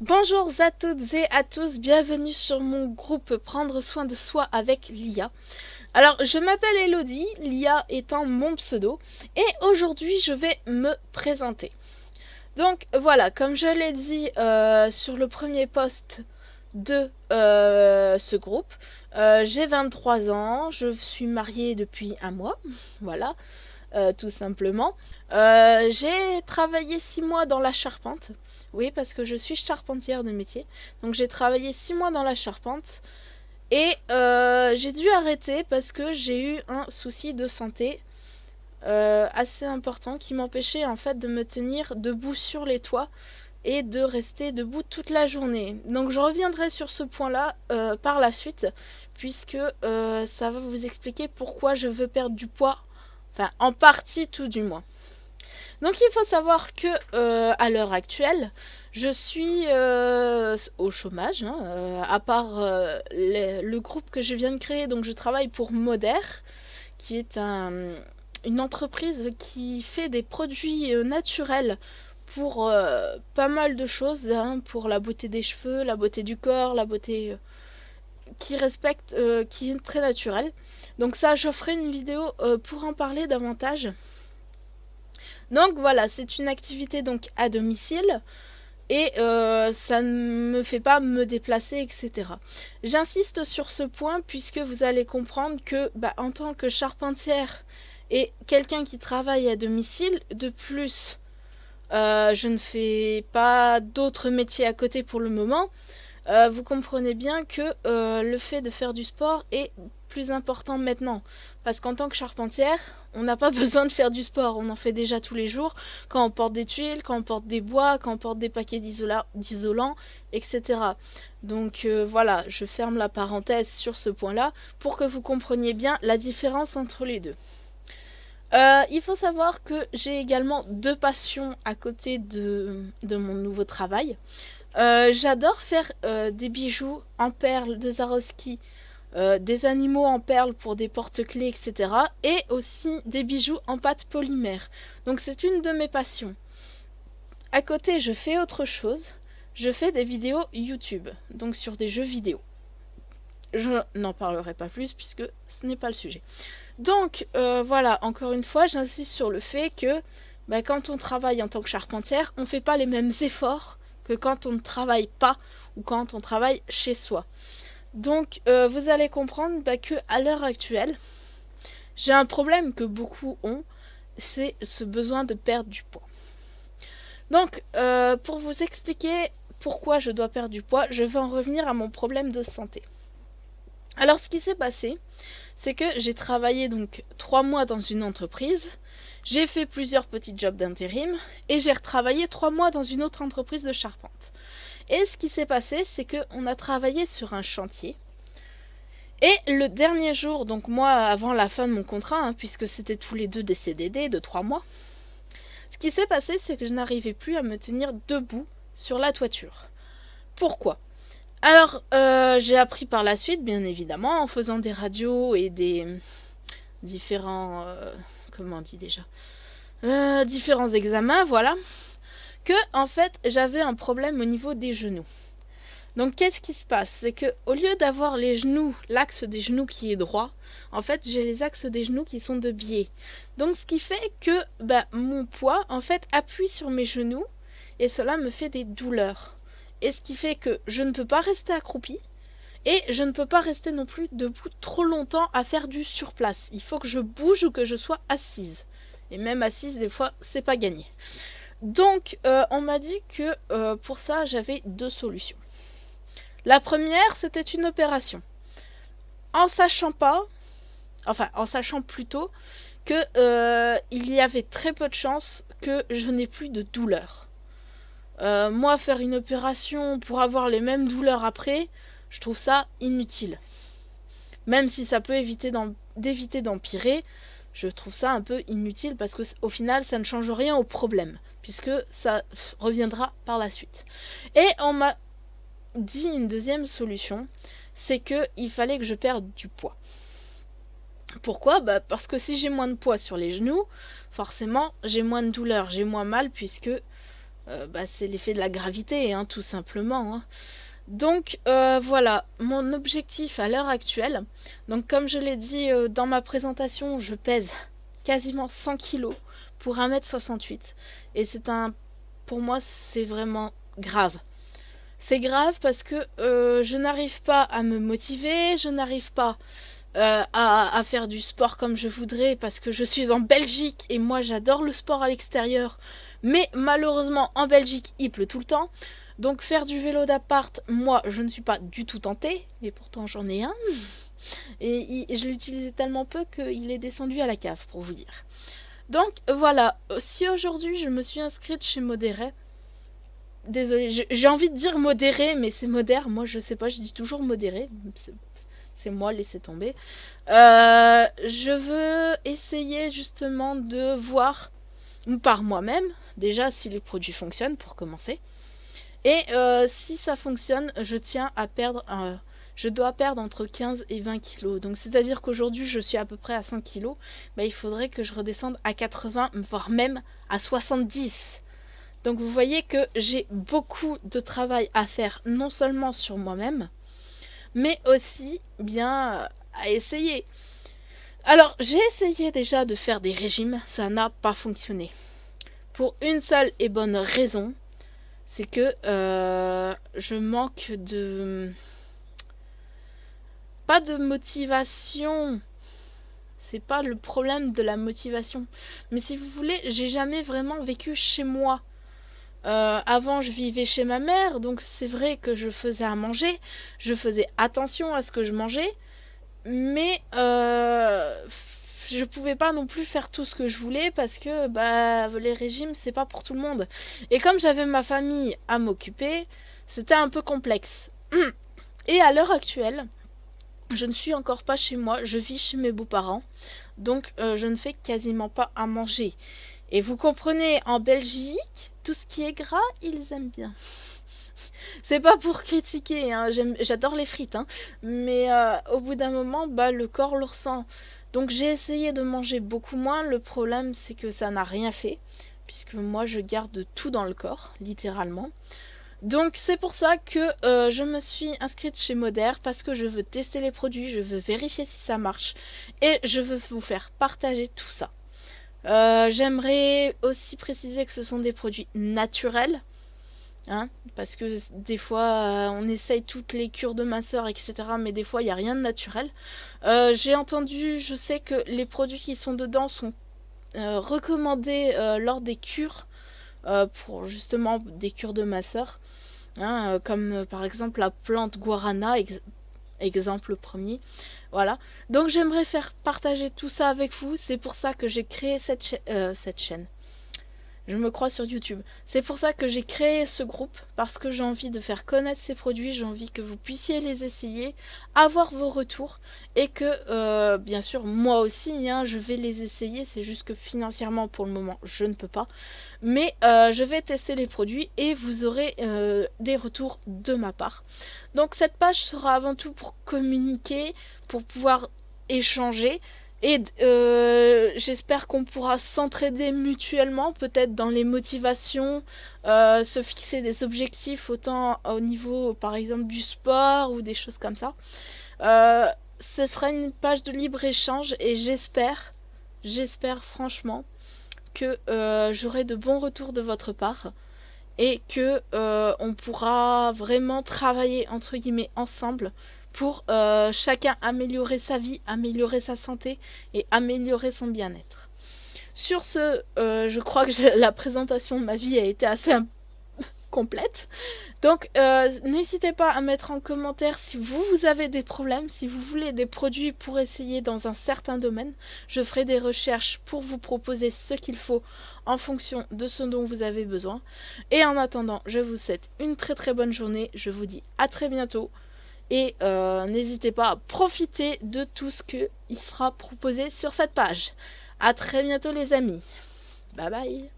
Bonjour à toutes et à tous, bienvenue sur mon groupe Prendre soin de soi avec Lia. Alors, je m'appelle Elodie, Lia étant mon pseudo, et aujourd'hui je vais me présenter. Donc voilà, comme je l'ai dit sur le premier post de ce groupe, j'ai 23 ans, je suis mariée depuis un mois, voilà, tout simplement. J'ai travaillé 6 mois dans la charpente. Oui, parce que je suis charpentière de métier. Donc j'ai travaillé 6 mois dans la charpente. Et j'ai dû arrêter parce que j'ai eu un souci de santé assez important qui m'empêchait en fait de me tenir debout sur les toits et de rester debout toute la journée. Donc je reviendrai sur ce point-là par la suite, puisque ça va vous expliquer pourquoi je veux perdre du poids, enfin en partie tout du moins. Donc il faut savoir que à l'heure actuelle, je suis au chômage, hein, à part le groupe que je viens de créer. Donc je travaille pour Moder, qui est une entreprise qui fait des produits naturels pour pas mal de choses, hein, pour la beauté des cheveux, la beauté du corps, la beauté qui respecte, qui est très naturelle. Donc ça, je ferai une vidéo pour en parler davantage. Donc voilà, c'est une activité donc à domicile et ça ne me fait pas me déplacer, etc. J'insiste sur ce point puisque vous allez comprendre que en tant que charpentière et quelqu'un qui travaille à domicile, de plus, je ne fais pas d'autres métiers à côté pour le moment. Vous comprenez bien que le fait de faire du sport est plus important maintenant. Parce qu'en tant que charpentière, on n'a pas besoin de faire du sport. On en fait déjà tous les jours. Quand on porte des tuiles, quand on porte des bois, quand on porte des paquets d'isolants, etc. Donc voilà, je ferme la parenthèse sur ce point-là pour que vous compreniez bien la différence entre les deux. Il faut savoir que j'ai également deux passions à côté de mon nouveau travail. J'adore faire des bijoux en perles de Swarovski, des animaux en perles pour des porte-clés, etc. Et aussi des bijoux en pâte polymère. Donc c'est une de mes passions. À côté, je fais autre chose. Je fais des vidéos YouTube, donc sur des jeux vidéo. Je n'en parlerai pas plus puisque ce n'est pas le sujet. Donc voilà, encore une fois, j'insiste sur le fait que quand on travaille en tant que charpentière, on ne fait pas les mêmes efforts que quand on ne travaille pas ou quand on travaille chez soi. Donc vous allez comprendre que à l'heure actuelle, j'ai un problème que beaucoup ont, c'est ce besoin de perdre du poids. Donc pour vous expliquer pourquoi je dois perdre du poids, je vais en revenir à mon problème de santé. Alors ce qui s'est passé, c'est que j'ai travaillé donc 3 mois dans une entreprise, j'ai fait plusieurs petits jobs d'intérim et j'ai retravaillé 3 mois dans une autre entreprise de charpente. Et ce qui s'est passé, c'est qu'on a travaillé sur un chantier. Et le dernier jour, donc moi avant la fin de mon contrat, hein, puisque c'était tous les deux des CDD de 3 mois, ce qui s'est passé, c'est que je n'arrivais plus à me tenir debout sur la toiture. Pourquoi ? Alors, j'ai appris par la suite, bien évidemment, en faisant des radios et des différents... comment on dit déjà différents examens, voilà, que, en fait, j'avais un problème au niveau des genoux. Donc, qu'est-ce qui se passe? C'est que au lieu d'avoir les genoux, l'axe des genoux qui est droit, en fait, j'ai les axes des genoux qui sont de biais. Donc, ce qui fait que mon poids, en fait, appuie sur mes genoux et cela me fait des douleurs. Et ce qui fait que je ne peux pas rester accroupie et je ne peux pas rester non plus debout trop longtemps à faire du surplace. Il faut que je bouge ou que je sois assise. Et même assise, des fois, c'est pas gagné. Donc, on m'a dit que pour ça, j'avais deux solutions. La première, c'était une opération. En sachant plutôt que il y avait très peu de chances que je n'ai plus de douleur. Moi, faire une opération pour avoir les mêmes douleurs après, je trouve ça inutile. Même si ça peut d'éviter d'empirer, je trouve ça un peu inutile parce que au final, ça ne change rien au problème, puisque ça reviendra par la suite. Et on m'a dit une deuxième solution, c'est qu'il fallait que je perde du poids. Pourquoi ? Parce que si j'ai moins de poids sur les genoux, forcément j'ai moins de douleur, j'ai moins mal puisque c'est l'effet de la gravité, hein, tout simplement. Hein. Donc voilà, mon objectif à l'heure actuelle. Donc comme je l'ai dit dans ma présentation, je pèse quasiment 100 kilos pour 1m68. Et pour moi, c'est vraiment grave. C'est grave parce que je n'arrive pas à me motiver, je n'arrive pas à faire du sport comme je voudrais parce que je suis en Belgique et moi j'adore le sport à l'extérieur. Mais malheureusement en Belgique il pleut tout le temps. Donc faire du vélo d'appart, moi je ne suis pas du tout tentée. Et pourtant j'en ai un. Et je l'utilisais tellement peu qu'il est descendu à la cave pour vous dire. Donc voilà, si aujourd'hui je me suis inscrite chez Modéré, désolée, j'ai envie de dire modéré, mais c'est modère, moi je sais pas, je dis toujours modéré, c'est moi, laissez tomber. Je veux essayer justement de voir par moi-même, déjà si les produits fonctionnent pour commencer. Et si ça fonctionne, je dois perdre entre 15 et 20 kilos. Donc c'est-à-dire qu'aujourd'hui je suis à peu près à 100 kilos, il faudrait que je redescende à 80, voire même à 70. Donc vous voyez que j'ai beaucoup de travail à faire, non seulement sur moi-même, mais aussi bien à essayer. Alors j'ai essayé déjà de faire des régimes, ça n'a pas fonctionné. Pour une seule et bonne raison, c'est que je manque de... Pas de motivation. C'est pas le problème de la motivation. Mais si vous voulez, j'ai jamais vraiment vécu chez moi. Avant, je vivais chez ma mère, donc c'est vrai que je faisais à manger, je faisais attention à ce que je mangeais, mais je pouvais pas non plus faire tout ce que je voulais parce que les régimes, c'est pas pour tout le monde. Et comme j'avais ma famille à m'occuper, c'était un peu complexe. Et à l'heure actuelle, je ne suis encore pas chez moi, je vis chez mes beaux-parents, donc je ne fais quasiment pas à manger. Et vous comprenez, en Belgique, tout ce qui est gras, ils aiment bien. C'est pas pour critiquer, hein, j'adore les frites, hein, mais au bout d'un moment, le corps le ressent. Donc j'ai essayé de manger beaucoup moins, le problème c'est que ça n'a rien fait, puisque moi je garde tout dans le corps, littéralement. Donc c'est pour ça que je me suis inscrite chez Modère, parce que je veux tester les produits, je veux vérifier si ça marche, et je veux vous faire partager tout ça. J'aimerais aussi préciser que ce sont des produits naturels, hein, parce que des fois on essaye toutes les cures de minceur, etc., mais des fois il n'y a rien de naturel. J'ai entendu, je sais que les produits qui sont dedans sont recommandés lors des cures, pour justement des cures de minceur, hein, comme par exemple la plante guarana, exemple premier. Voilà, donc j'aimerais faire partager tout ça avec vous, c'est pour ça que j'ai créé cette chaîne. Je me crois sur YouTube. C'est pour ça que j'ai créé ce groupe, parce que j'ai envie de faire connaître ces produits, j'ai envie que vous puissiez les essayer, avoir vos retours, et que, bien sûr, moi aussi, hein, je vais les essayer, c'est juste que financièrement, pour le moment, je ne peux pas. Mais je vais tester les produits, et vous aurez des retours de ma part. Donc cette page sera avant tout pour communiquer, pour pouvoir échanger, et j'espère qu'on pourra s'entraider mutuellement, peut-être dans les motivations, se fixer des objectifs autant au niveau par exemple du sport ou des choses comme ça. Ce sera une page de libre-échange et j'espère franchement que j'aurai de bons retours de votre part et que on pourra vraiment travailler entre guillemets ensemble pour chacun améliorer sa vie, améliorer sa santé et améliorer son bien-être. Sur ce, je crois que la présentation de ma vie a été assez complète. Donc n'hésitez pas à mettre en commentaire si vous avez des problèmes, si vous voulez des produits pour essayer dans un certain domaine. Je ferai des recherches pour vous proposer ce qu'il faut en fonction de ce dont vous avez besoin. Et en attendant, je vous souhaite une très bonne journée. Je vous dis à très bientôt. Et n'hésitez pas à profiter de tout ce qui sera proposé sur cette page. A très bientôt les amis. Bye bye.